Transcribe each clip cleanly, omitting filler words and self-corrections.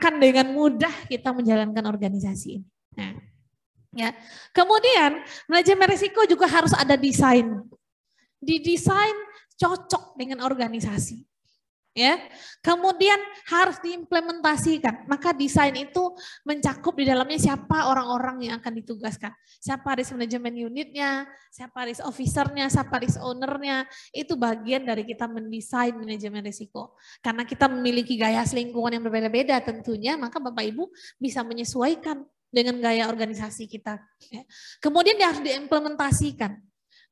akan dengan mudah kita menjalankan organisasi ini. Nah, ya. Kemudian manajemen risiko juga harus ada desain. Didesain cocok dengan organisasi. Ya. Kemudian harus diimplementasikan. Maka desain itu mencakup di dalamnya siapa orang-orang yang akan ditugaskan. Siapa risk management unitnya, siapa risk officernya, siapa risk ownernya. Itu bagian dari kita mendesain manajemen risiko. Karena kita memiliki gaya lingkungan yang berbeda-beda tentunya, maka Bapak Ibu bisa menyesuaikan dengan gaya organisasi kita. Ya. Kemudian dia harus diimplementasikan.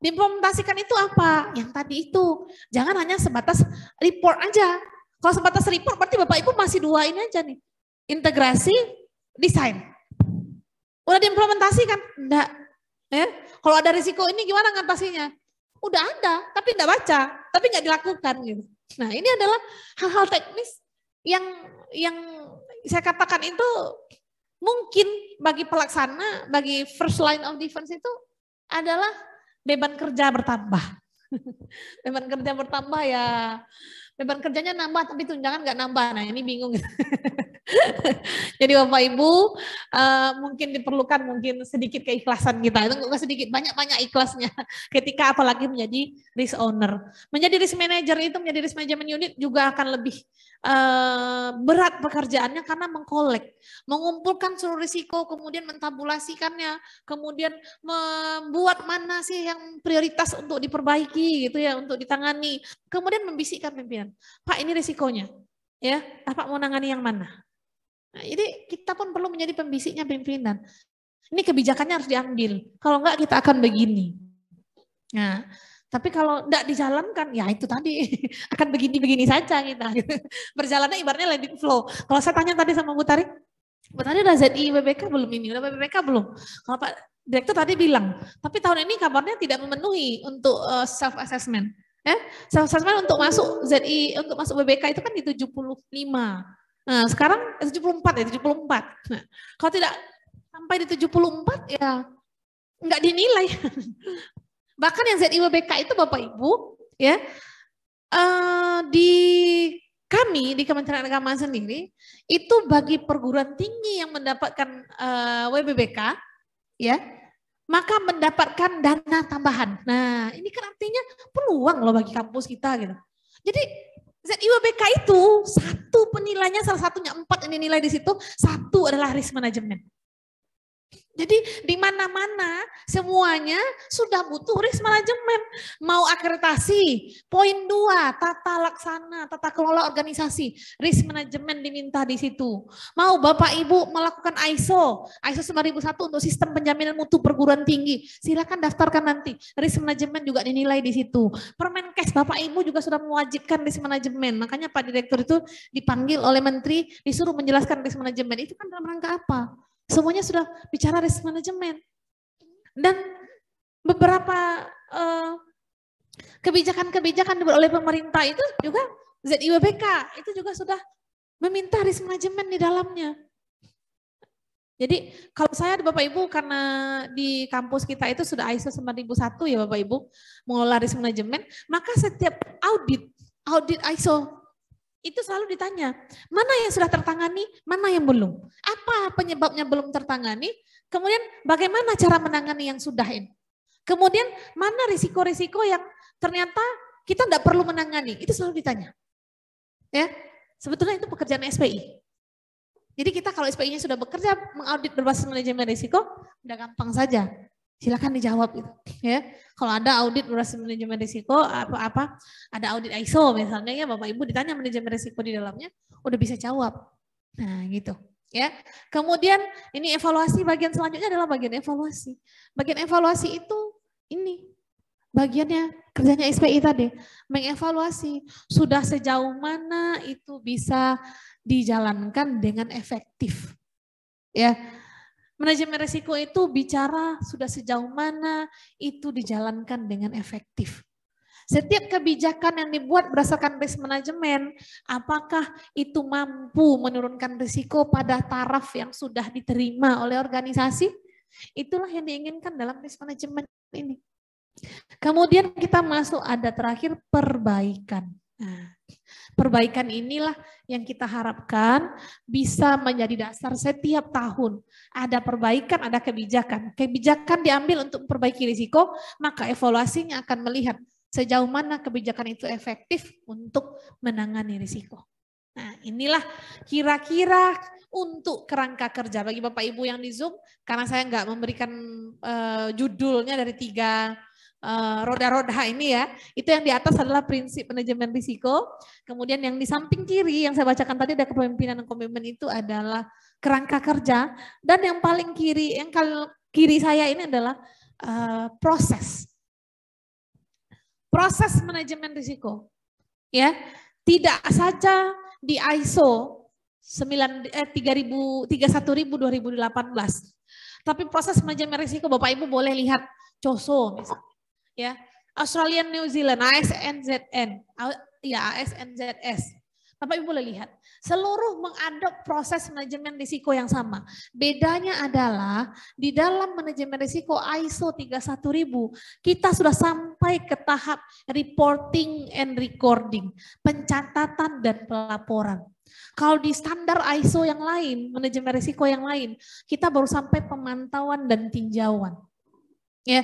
Diimplementasikan itu apa? Yang tadi itu. Jangan hanya sebatas report aja. Kalau sebatas report berarti Bapak Ibu masih dua ini aja nih. Integrasi, desain. Udah diimplementasikan? Enggak. Ya. Kalau ada risiko ini gimana ngatasinya? Udah ada, tapi enggak baca, tapi enggak dilakukan gitu. Nah, ini adalah hal-hal teknis yang saya katakan itu mungkin bagi pelaksana, bagi first line of defense itu adalah beban kerja bertambah. Beban kerja bertambah ya, beban kerjanya nambah tapi tunjangan nggak nambah. Nah ini bingung. Jadi Bapak Ibu mungkin diperlukan mungkin sedikit keikhlasan kita. Itu nggak sedikit, banyak ikhlasnya. Ketika apalagi menjadi risk owner. Menjadi risk manager itu, menjadi risk management unit juga akan lebih berat pekerjaannya karena mengkolek, mengumpulkan seluruh risiko, kemudian mentabulasikannya, kemudian membuat mana sih yang prioritas untuk diperbaiki gitu ya, untuk ditangani, kemudian membisikkan pimpinan, Pak ini risikonya, ya, Pak mau nangani yang mana? Nah, jadi kita pun perlu menjadi pembisiknya pimpinan. Ini kebijakannya harus diambil, kalau enggak kita akan begini. Nah, tapi kalau tidak dijalankan, ya itu tadi akan begini-begini saja kita. Berjalannya ibaratnya letting flow. Kalau saya tanya tadi sama Bu Tari udah ZI WBK belum ini? Udah WBK belum? Kalau Pak Direktur tadi bilang, tapi tahun ini kabarnya tidak memenuhi untuk self assessment. Self assessment untuk masuk ZI, untuk masuk WBK itu kan di 75. Nah, sekarang 74 ya, 74. Nah, kalau tidak sampai di 74 ya enggak dinilai. Bahkan yang ZIWBK itu Bapak Ibu ya di kami di Kementerian Agama sendiri itu bagi perguruan tinggi yang mendapatkan WBBK ya maka mendapatkan dana tambahan. Nah ini kan artinya peluang loh bagi kampus kita gitu. Jadi ZIWBK itu satu penilainya salah satunya 4 ini nilai di situ, satu adalah risk management. Jadi di mana-mana semuanya sudah butuh risk management. Mau akreditasi, poin 2, tata laksana, tata kelola organisasi, risk management diminta di situ. Mau Bapak Ibu melakukan ISO 9001 untuk sistem penjaminan mutu perguruan tinggi, silakan daftarkan nanti. Risk management juga dinilai di situ. Permenkes Bapak Ibu juga sudah mewajibkan risk management. Makanya Pak Direktur itu dipanggil oleh Menteri, disuruh menjelaskan risk management. Itu kan dalam rangka apa? Semuanya sudah bicara risk management. Dan beberapa kebijakan-kebijakan dibuat oleh pemerintah itu juga ZIWBK itu juga sudah meminta risk management di dalamnya. Jadi kalau saya Bapak Ibu karena di kampus kita itu sudah ISO 9001 ya Bapak Ibu mengelola risk management, maka setiap audit ISO itu selalu ditanya, mana yang sudah tertangani, mana yang belum. Apa penyebabnya belum tertangani, kemudian bagaimana cara menangani yang sudah ini. Kemudian mana risiko-risiko yang ternyata kita tidak perlu menangani, itu selalu ditanya. Ya, sebetulnya itu pekerjaan SPI. Jadi kita kalau SPI-nya sudah bekerja mengaudit berbasis manajemen risiko, udah gampang saja. Silakan dijawab gitu ya. Kalau ada audit berbasis manajemen risiko apa ada audit ISO misalnya ya Bapak Ibu ditanya manajemen risiko di dalamnya udah bisa jawab. Nah, gitu ya. Kemudian ini evaluasi, bagian selanjutnya adalah bagian evaluasi. Bagian evaluasi itu ini bagiannya kerjanya SPI tadi, mengevaluasi sudah sejauh mana itu bisa dijalankan dengan efektif. Ya. Manajemen risiko itu bicara sudah sejauh mana itu dijalankan dengan efektif. Setiap kebijakan yang dibuat berdasarkan risk management, apakah itu mampu menurunkan risiko pada taraf yang sudah diterima oleh organisasi? Itulah yang diinginkan dalam risk management ini. Kemudian kita masuk ada terakhir perbaikan. Nah, perbaikan inilah yang kita harapkan bisa menjadi dasar setiap tahun. Ada perbaikan, ada kebijakan. Kebijakan diambil untuk memperbaiki risiko, maka evaluasinya akan melihat sejauh mana kebijakan itu efektif untuk menangani risiko. Nah, inilah kira-kira untuk kerangka kerja bagi Bapak Ibu yang di Zoom, karena saya nggak memberikan judulnya dari 3 roda-roda ini ya. Itu yang di atas adalah prinsip manajemen risiko. Kemudian yang di samping kiri yang saya bacakan tadi ada kepemimpinan dan komitmen, itu adalah kerangka kerja. Dan yang paling kiri, yang kiri saya ini adalah proses. Proses manajemen risiko. Ya, tidak saja di ISO 31000 2018. Tapi proses manajemen risiko Bapak Ibu boleh lihat COSO misalnya. Ya, Australian New Zealand, ASNZN, ya ASNZS. Bapak Ibu boleh lihat, seluruh mengadop proses manajemen risiko yang sama. Bedanya adalah di dalam manajemen risiko ISO 31000, kita sudah sampai ke tahap reporting and recording, pencatatan dan pelaporan. Kalau di standar ISO yang lain, manajemen risiko yang lain, kita baru sampai pemantauan dan tinjauan. Ya,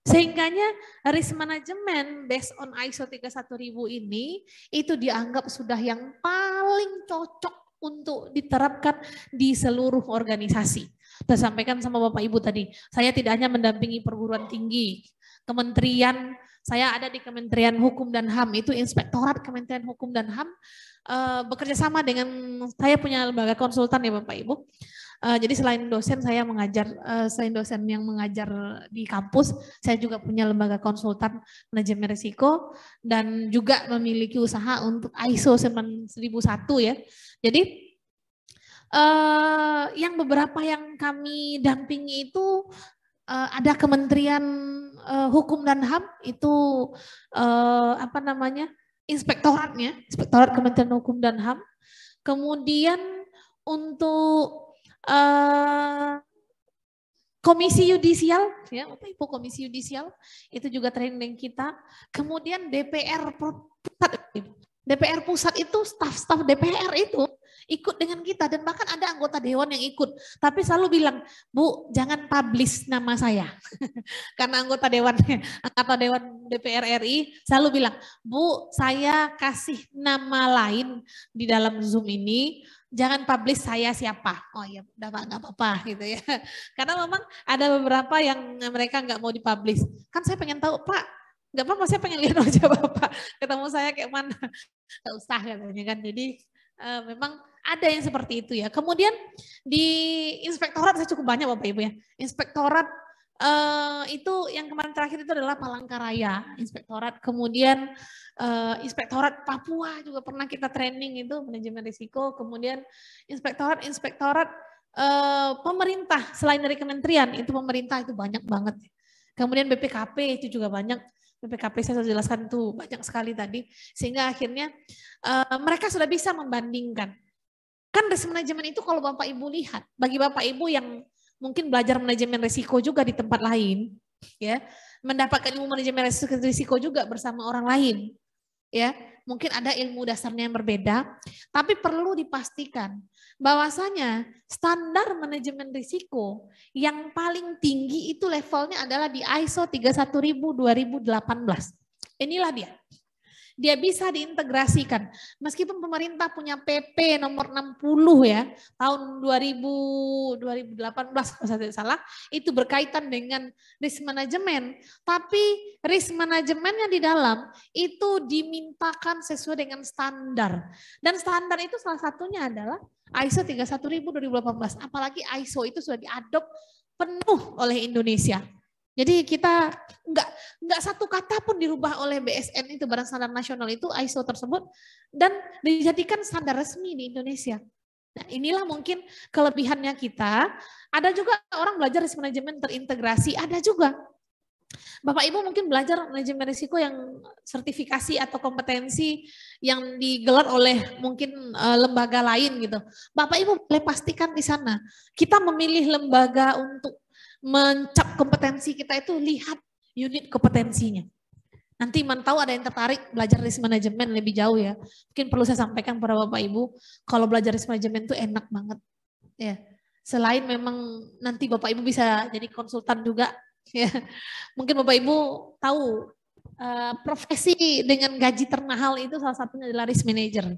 sehingganya risk management based on ISO 31000 ini itu dianggap sudah yang paling cocok untuk diterapkan di seluruh organisasi. Saya sampaikan sama Bapak Ibu tadi, saya tidak hanya mendampingi perguruan tinggi, kementerian, saya ada di Kementerian Hukum dan HAM, itu Inspektorat Kementerian Hukum dan HAM, bekerja sama dengan, saya punya lembaga konsultan ya Bapak Ibu. Jadi selain dosen saya mengajar, selain dosen yang mengajar di kampus, saya juga punya lembaga konsultan manajemen risiko dan juga memiliki usaha untuk ISO 9001 ya. Jadi yang beberapa yang kami dampingi itu ada Kementerian Hukum dan HAM itu inspektoratnya, Inspektorat Kementerian Hukum dan HAM. Kemudian untuk Komisi Yudisial, ya Bapak Ibu, Komisi Yudisial itu juga training kita. Kemudian DPR Pusat itu staf-staf DPR itu ikut dengan kita dan bahkan ada anggota dewan yang ikut. Tapi selalu bilang, Bu jangan publish nama saya. Karena anggota dewan DPR RI selalu bilang, Bu saya kasih nama lain di dalam Zoom ini. Jangan publish saya siapa. Oh ya udah Pak, nggak apa-apa gitu ya. Karena memang ada beberapa yang mereka nggak mau dipublish. Kan saya pengen tahu Pak, nggak apa-apa saya pengen lihat wajah Bapak. Ketemu saya kayak mana. Nggak usah katanya kan. Jadi memang ada yang seperti itu ya. Kemudian di inspektorat saya cukup banyak Bapak Ibu ya. Inspektorat itu yang kemarin terakhir itu adalah Palangkaraya inspektorat, kemudian inspektorat Papua juga pernah kita training itu manajemen risiko, kemudian inspektorat pemerintah selain dari kementerian itu pemerintah itu banyak banget, kemudian BPKP itu juga banyak. BPKP saya sudah jelaskan itu banyak sekali tadi, sehingga akhirnya mereka sudah bisa membandingkan. Kan risk management itu kalau Bapak Ibu lihat, bagi Bapak Ibu yang mungkin belajar manajemen risiko juga di tempat lain, ya, mendapatkan ilmu manajemen risiko juga bersama orang lain, ya, mungkin ada ilmu dasarnya yang berbeda, tapi perlu dipastikan bahwasanya standar manajemen risiko yang paling tinggi itu levelnya adalah di ISO 31000 2018. Inilah dia. Dia bisa diintegrasikan. Meskipun pemerintah punya PP nomor 60 ya, tahun 2018 kalau saya tidak salah, itu berkaitan dengan risk management. Tapi risk manajemennya di dalam itu dimintakan sesuai dengan standar. Dan standar itu salah satunya adalah ISO 31000 2018. Apalagi ISO itu sudah diadop penuh oleh Indonesia. Jadi kita nggak satu kata pun dirubah oleh BSN itu, Badan Standar Nasional itu ISO tersebut, dan dijadikan standar resmi di Indonesia. Nah inilah mungkin kelebihannya kita. Ada juga orang belajar risk management terintegrasi, ada juga. Bapak Ibu mungkin belajar manajemen risiko yang sertifikasi atau kompetensi yang digelar oleh mungkin lembaga lain gitu. Bapak Ibu boleh pastikan di sana. Kita memilih lembaga untuk mencap kompetensi kita itu lihat unit kompetensinya. Nanti tahu ada yang tertarik belajar risk management lebih jauh ya. Mungkin perlu saya sampaikan kepada Bapak Ibu, kalau belajar risk management itu enak banget. Ya. Selain memang nanti Bapak Ibu bisa jadi konsultan juga. Ya. Mungkin Bapak Ibu tahu profesi dengan gaji termahal itu salah satunya adalah risk manager.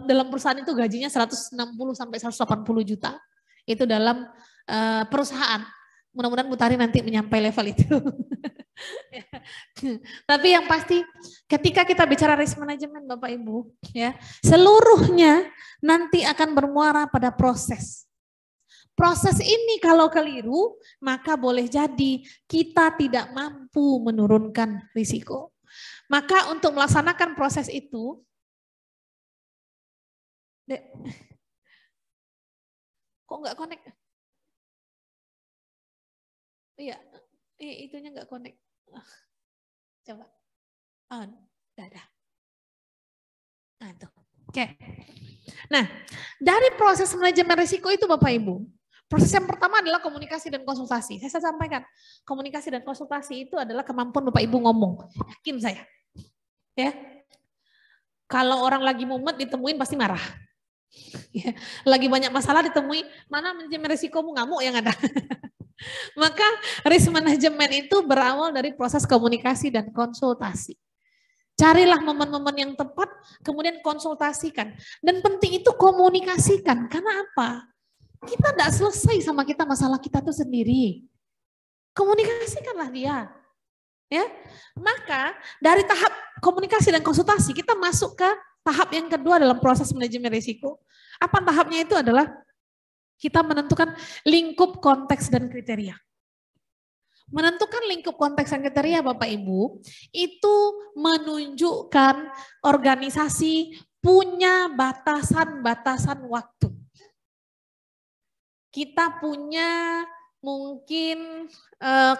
dalam perusahaan itu gajinya 160 sampai 180 juta. Itu dalam perusahaan. Mudah-mudahan Bu Tari nanti menyampai level itu. Tapi yang pasti ketika kita bicara risk management Bapak Ibu, ya, seluruhnya nanti akan bermuara pada proses. Proses ini kalau keliru, maka boleh jadi kita tidak mampu menurunkan risiko. Maka untuk melaksanakan proses itu, kok nggak connect? Iya, itunya nggak connect. Coba. Oh, udah. Nah, tuh. Oke. Nah, dari proses manajemen risiko itu Bapak Ibu, proses yang pertama adalah komunikasi dan konsultasi. Saya sampaikan, komunikasi dan konsultasi itu adalah kemampuan Bapak Ibu ngomong. Yakin saya. Ya. Kalau orang lagi mumet ditemuin pasti marah. Ya. Lagi banyak masalah ditemui, mana manajemen risikomu, ngamuk yang ada. Maka risk management itu berawal dari proses komunikasi dan konsultasi. Carilah momen-momen yang tepat, kemudian konsultasikan. Dan penting itu komunikasikan. Karena apa? Kita tidak selesai sama kita masalah kita tuh sendiri. Komunikasikanlah dia. Ya, maka dari tahap komunikasi dan konsultasi kita masuk ke tahap yang kedua dalam proses manajemen risiko. Apa tahapnya itu adalah kita menentukan lingkup konteks dan kriteria. Menentukan lingkup konteks dan kriteria Bapak Ibu, itu menunjukkan organisasi punya batasan-batasan waktu. Kita punya mungkin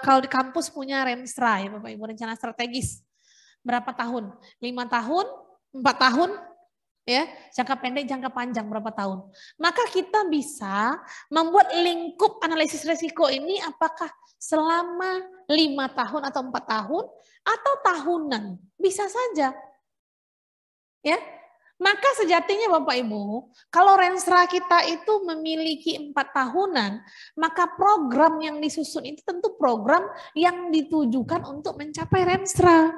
kalau di kampus punya Renstra ya Bapak Ibu, rencana strategis. Berapa tahun? 5 tahun, 4 tahun? Ya, jangka pendek, jangka panjang berapa tahun. Maka kita bisa membuat lingkup analisis risiko ini apakah selama 5 tahun atau 4 tahun atau tahunan. Bisa saja. Ya. Maka sejatinya Bapak Ibu, kalau Renstra kita itu memiliki 4 tahunan, maka program yang disusun itu tentu program yang ditujukan untuk mencapai Renstra.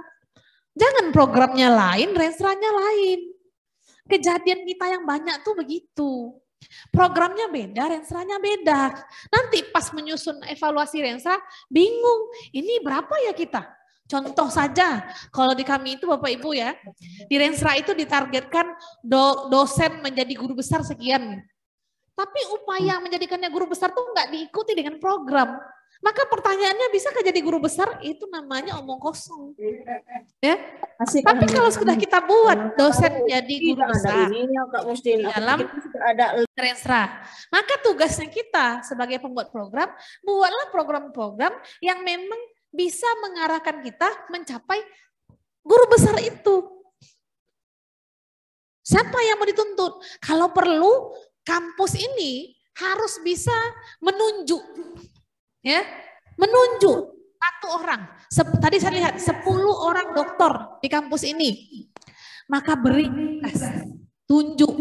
Jangan programnya lain, Renstranya lain. Kejadian kita yang banyak tuh begitu. Programnya beda, Renstranya beda. Nanti pas menyusun evaluasi Renstra, bingung. Ini berapa ya kita? Contoh saja, kalau di kami itu Bapak Ibu ya, di Renstra itu ditargetkan dosen menjadi guru besar sekian. Tapi upaya menjadikannya guru besar tuh nggak diikuti dengan program. Maka pertanyaannya, bisakah jadi guru besar? Itu namanya omong kosong. Ya. Tapi kalau sudah kita buat dosen jadi guru besar dalam Renstra, maka tugasnya kita sebagai pembuat program, buatlah program-program yang memang bisa mengarahkan kita mencapai guru besar itu. Siapa yang mau dituntut? Kalau perlu, kampus ini harus bisa menunjuk. Ya, menunjuk 1 orang. Tadi saya lihat 10 orang dokter di kampus ini. Maka beri tes, tunjuk.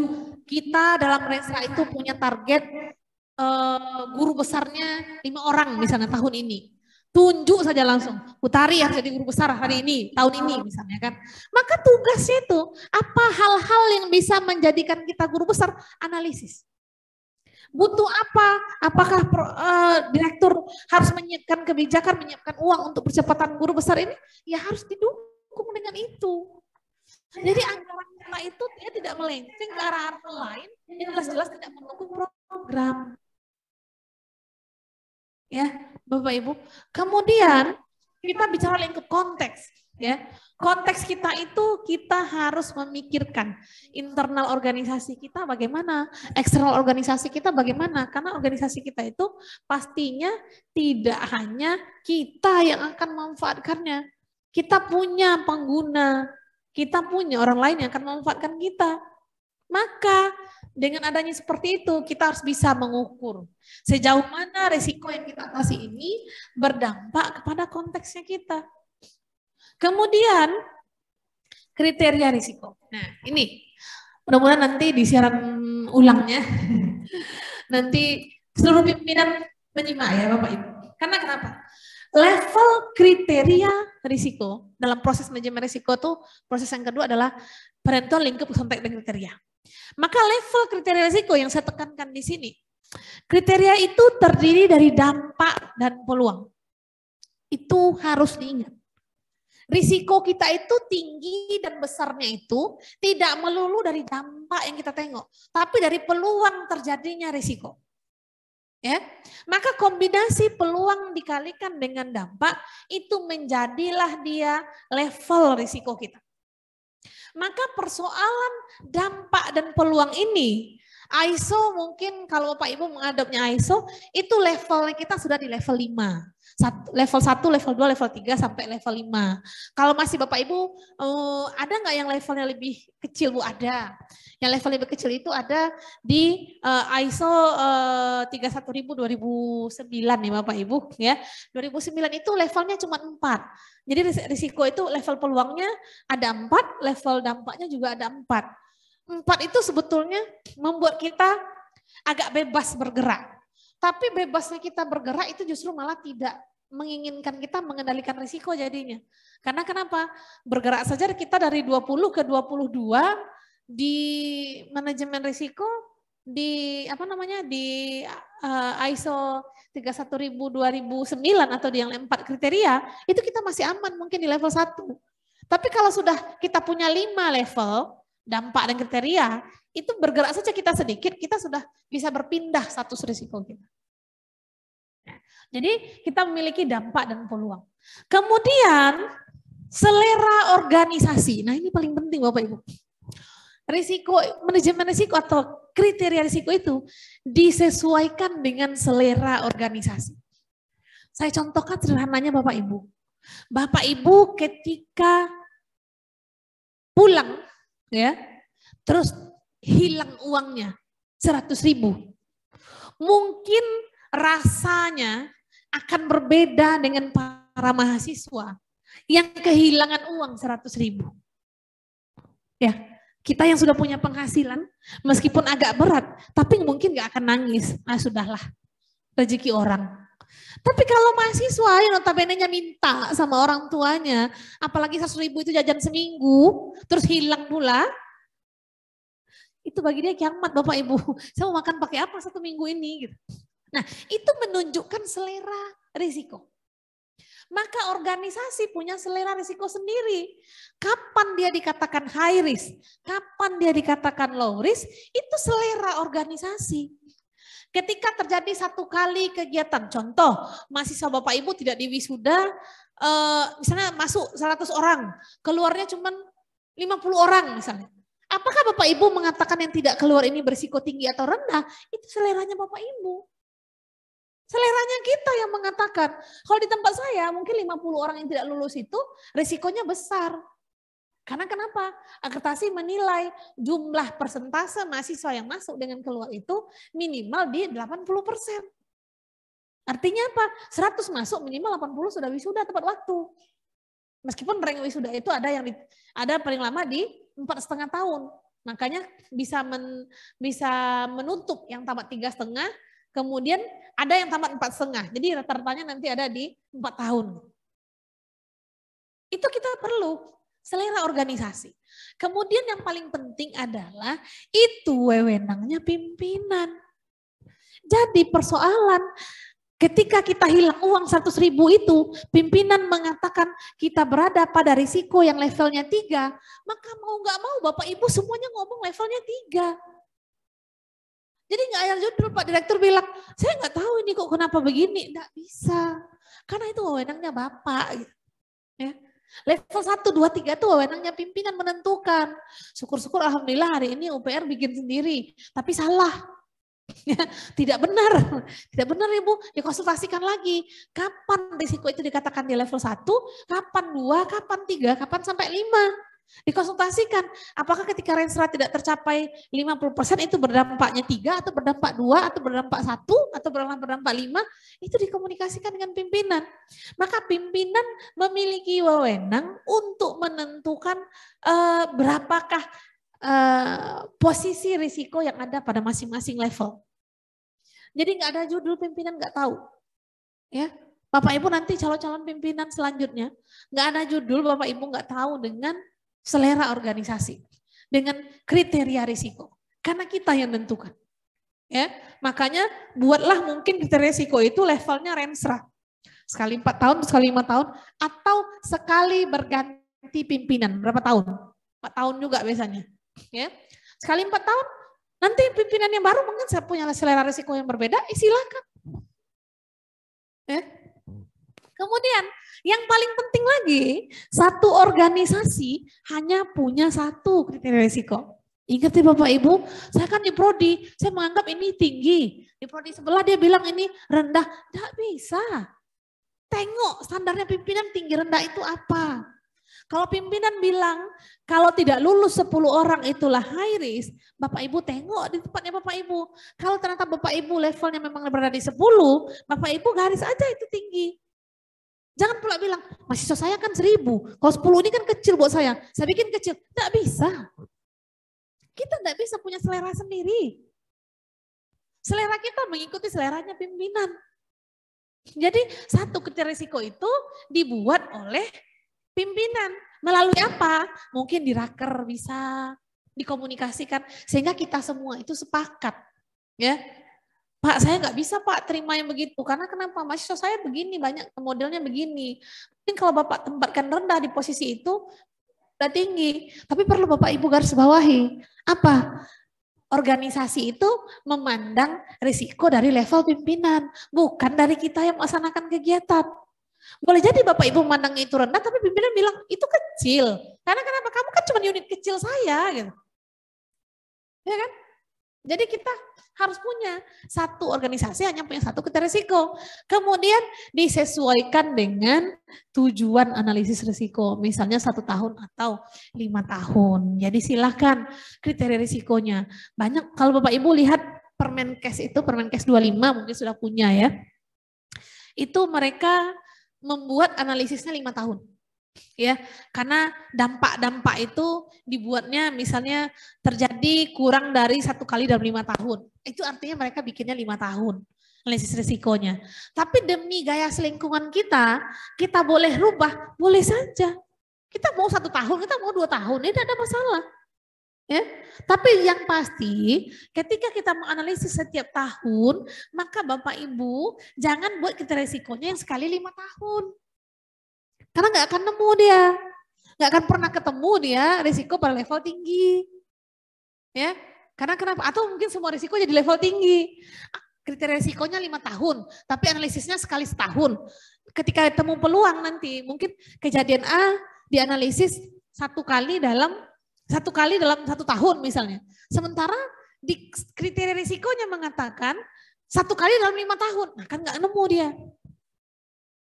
Kita dalam Renstra itu punya target guru besarnya 5 orang misalnya tahun ini. Tunjuk saja langsung. Utari harus jadi guru besar hari ini, tahun ini misalnya kan. Maka tugasnya itu apa hal-hal yang bisa menjadikan kita guru besar? Analisis. Butuh apa? Apakah direktur harus menyiapkan kebijakan, menyiapkan uang untuk percepatan guru besar ini? Ya harus didukung dengan itu. Jadi anggaran kita itu dia tidak melenceng ke arah lain, yang jelas-jelas tidak mendukung program. Ya, Bapak Ibu. Kemudian kita bicara lingkup konteks. Ya, konteks kita itu kita harus memikirkan internal organisasi kita bagaimana, eksternal organisasi kita bagaimana, karena organisasi kita itu pastinya tidak hanya kita yang akan memanfaatkannya. Kita punya pengguna, kita punya orang lain yang akan memanfaatkan kita. Maka dengan adanya seperti itu kita harus bisa mengukur sejauh mana risiko yang kita atasi ini berdampak kepada konteksnya kita. Kemudian kriteria risiko. Nah ini mudah-mudahan nanti di siaran ulangnya nanti seluruh pimpinan menyimak ya Bapak Ibu. Karena kenapa? Level kriteria risiko dalam proses manajemen risiko tuh proses yang kedua adalah penentuan lingkup sampai dengan kriteria. Maka level kriteria risiko yang saya tekankan di sini, kriteria itu terdiri dari dampak dan peluang. Itu harus diingat. Risiko kita itu tinggi dan besarnya itu tidak melulu dari dampak yang kita tengok, tapi dari peluang terjadinya risiko. Ya, maka kombinasi peluang dikalikan dengan dampak itu menjadilah dia level risiko kita. Maka persoalan dampak dan peluang ini, ISO mungkin kalau Bapak Ibu mengadopnya ISO, itu levelnya kita sudah di level 5. Level 1, level 2, level 3 sampai level 5. Kalau masih Bapak Ibu, ada nggak yang levelnya lebih kecil Bu? Ada. Yang level lebih kecil itu ada di ISO 31000-2009 nih Bapak Ibu ya. 2009 itu levelnya cuma 4. Jadi risiko itu level peluangnya ada 4, level dampaknya juga ada 4. 4 itu sebetulnya membuat kita agak bebas bergerak. Tapi bebasnya kita bergerak itu justru malah tidak menginginkan kita mengendalikan risiko jadinya. Karena kenapa? Bergerak saja kita dari 20 ke 22 di manajemen risiko di apa namanya di ISO 31000-2009 atau di yang 4 kriteria itu kita masih aman mungkin di level 1. Tapi kalau sudah kita punya 5 level dampak dan kriteria itu bergerak saja kita sedikit kita sudah bisa berpindah status risiko kita. Jadi kita memiliki dampak dan peluang. Kemudian selera organisasi. Nah ini paling penting Bapak Ibu. Risiko, manajemen risiko atau kriteria risiko itu disesuaikan dengan selera organisasi. Saya contohkan sederhananya Bapak Ibu. Bapak Ibu ketika pulang ya, terus hilang uangnya 100.000. Mungkin rasanya akan berbeda dengan para mahasiswa yang kehilangan uang 100.000. Ya, kita yang sudah punya penghasilan, meskipun agak berat, tapi mungkin gak akan nangis. Ah sudahlah, rezeki orang. Tapi kalau mahasiswa yang notabene-nya minta sama orang tuanya, apalagi 100.000 itu jajan seminggu, terus hilang pula, itu bagi dia kiamat Bapak Ibu. Saya mau makan pakai apa 1 minggu ini? Gitu. Nah itu menunjukkan selera risiko. Maka organisasi punya selera risiko sendiri. Kapan dia dikatakan high risk, kapan dia dikatakan low risk, itu selera organisasi. Ketika terjadi 1 kali kegiatan, contoh mahasiswa Bapak Ibu tidak diwisuda, misalnya masuk 100 orang, keluarnya cuma 50 orang misalnya. Apakah Bapak Ibu mengatakan yang tidak keluar ini berisiko tinggi atau rendah? Itu seleranya Bapak Ibu. Seleranya kita yang mengatakan, kalau di tempat saya mungkin 50 orang yang tidak lulus itu risikonya besar. Karena kenapa? Akreditasi menilai jumlah persentase mahasiswa yang masuk dengan keluar itu minimal di 80%. Artinya apa? 100 masuk minimal 80 sudah wisuda tepat waktu. Meskipun rank wisuda itu ada yang ada paling lama di 4,5 tahun. Makanya bisa menutup yang tamat 3,5, kemudian ada yang tamat 4,5. Jadi rata-ratanya nanti ada di 4 tahun. Itu kita perlu selera organisasi. Kemudian yang paling penting adalah itu wewenangnya pimpinan. Jadi persoalan ketika kita hilang uang 100.000 itu, pimpinan mengatakan kita berada pada risiko yang levelnya 3, maka mau nggak mau Bapak Ibu semuanya ngomong levelnya 3. Jadi nggak ada judul Pak Direktur bilang, saya nggak tahu ini kok kenapa begini. Nggak bisa, karena itu wewenangnya Bapak. Ya. Level 1, 2, 3 itu wewenangnya pimpinan menentukan. Syukur-syukur Alhamdulillah hari ini UPR bikin sendiri, tapi salah. Ya, tidak benar Ibu, dikonsultasikan lagi. Kapan risiko itu dikatakan di level 1, kapan 2, kapan 3, kapan sampai 5. Dikonsultasikan, apakah ketika renstra tidak tercapai 50% itu berdampaknya 3 atau berdampak 2 atau berdampak 1 atau berdampak 5, itu dikomunikasikan dengan pimpinan. Maka pimpinan memiliki wewenang untuk menentukan berapakah posisi risiko yang ada pada masing-masing level. Jadi nggak ada judul pimpinan nggak tahu. Ya, Bapak Ibu nanti calon-calon pimpinan selanjutnya nggak ada judul Bapak Ibu nggak tahu dengan selera organisasi, dengan kriteria risiko. Karena kita yang tentukan. Ya, makanya buatlah mungkin kriteria risiko itu levelnya renstra. Sekali 4 tahun, sekali 5 tahun, atau sekali berganti pimpinan. Berapa tahun? 4 tahun juga biasanya. Ya, sekali 4 tahun, nanti pimpinan yang baru mungkin saya punya selera risiko yang berbeda, silakan. Ya. Kemudian yang paling penting lagi, satu organisasi hanya punya satu kriteria risiko. Ingat ya Bapak Ibu, saya kan di prodi, saya menganggap ini tinggi. Di prodi sebelah dia bilang ini rendah. Tidak bisa. Tengok standarnya pimpinan tinggi rendah itu apa. Kalau pimpinan bilang kalau tidak lulus 10 orang itulah high risk, Bapak Ibu tengok di tempatnya Bapak Ibu. Kalau ternyata Bapak Ibu levelnya memang berada di 10, Bapak Ibu garis aja itu tinggi. Jangan pula bilang, mahasiswa saya kan 1000, kalau 10 ini kan kecil buat saya bikin kecil. Tidak bisa. Kita tidak bisa punya selera sendiri. Selera kita mengikuti seleranya pimpinan. Jadi satu kriteria risiko itu dibuat oleh pimpinan. Melalui apa? Mungkin di raker bisa dikomunikasikan sehingga kita semua itu sepakat. Ya, Pak, saya nggak bisa Pak terima yang begitu. Karena kenapa? Mahasiswa saya begini, banyak modelnya begini. Mungkin kalau Bapak tempatkan rendah di posisi itu, udah tinggi. Tapi perlu Bapak Ibu garis bawahi. Apa? Organisasi itu memandang risiko dari level pimpinan. Bukan dari kita yang melaksanakan kegiatan. Boleh jadi Bapak Ibu memandang itu rendah, tapi pimpinan bilang itu kecil. Karena kenapa? Kamu kan cuma unit kecil saya. Gitu. Ya kan? Jadi kita harus punya satu organisasi hanya punya satu kriteria risiko. Kemudian disesuaikan dengan tujuan analisis risiko. Misalnya 1 tahun atau 5 tahun. Jadi silahkan kriteria risikonya. Banyak kalau Bapak Ibu lihat Permenkes itu, Permenkes 25 mungkin sudah punya ya. Itu mereka membuat analisisnya 5 tahun. Ya, karena dampak-dampak itu dibuatnya misalnya terjadi kurang dari 1 kali dalam 5 tahun. Itu artinya mereka bikinnya 5 tahun analisis risikonya. Tapi demi gaya selingkungan kita boleh rubah, boleh saja. Kita mau 1 tahun, kita mau 2 tahun, ini tidak ada masalah. Ya, tapi yang pasti ketika kita menganalisis setiap tahun, maka Bapak Ibu jangan buat kriteria risikonya yang sekali 5 tahun. Karena nggak akan nemu dia, nggak akan pernah ketemu dia risiko pada level tinggi, ya. Karena kenapa? Atau mungkin semua risiko jadi level tinggi. Kriteria risikonya 5 tahun, tapi analisisnya sekali setahun. Ketika ketemu peluang nanti, mungkin kejadian A dianalisis 1 kali dalam 1 tahun misalnya. Sementara di kriteria risikonya mengatakan 1 kali dalam 5 tahun, nah kan nggak nemu dia.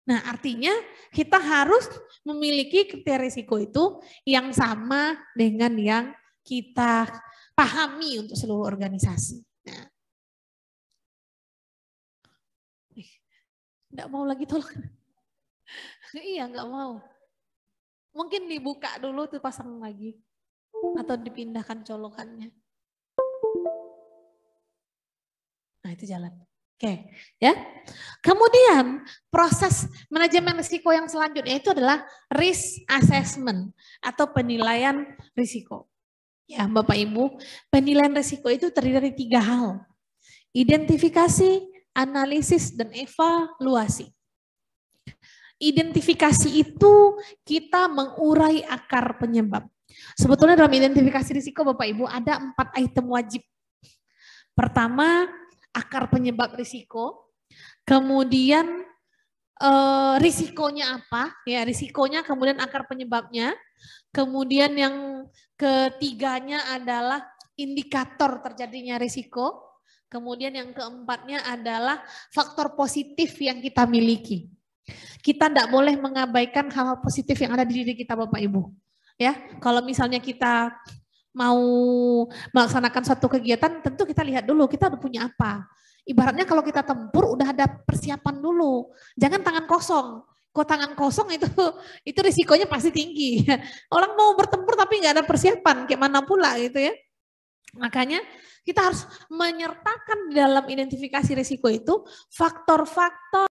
Nah artinya kita harus memiliki kriteria risiko itu yang sama dengan yang kita pahami untuk seluruh organisasi. Nah. Nggak mau lagi tolong. Iya nggak mau. Mungkin dibuka dulu tuh pasang lagi. Atau dipindahkan colokannya. Nah itu jalan. Oke, ya. Kemudian proses manajemen risiko yang selanjutnya itu adalah risk assessment atau penilaian risiko. Ya, Bapak Ibu, penilaian risiko itu terdiri dari 3 hal. Identifikasi, analisis, dan evaluasi. Identifikasi itu kita mengurai akar penyebab. Sebetulnya dalam identifikasi risiko Bapak Ibu ada 4 item wajib. Pertama, akar penyebab risiko, kemudian risikonya apa, ya risikonya, kemudian akar penyebabnya, kemudian yang ketiganya adalah indikator terjadinya risiko, kemudian yang keempatnya adalah faktor positif yang kita miliki. Kita tidak boleh mengabaikan hal-hal positif yang ada di diri kita Bapak Ibu. Ya, kalau misalnya kita mau melaksanakan suatu kegiatan, tentu kita lihat dulu kita udah punya apa. Ibaratnya kalau kita tempur udah ada persiapan dulu. Jangan tangan kosong. Kok tangan kosong itu risikonya pasti tinggi. Orang mau bertempur tapi nggak ada persiapan, kayak mana pula gitu ya. Makanya kita harus menyertakan dalam identifikasi risiko itu faktor-faktor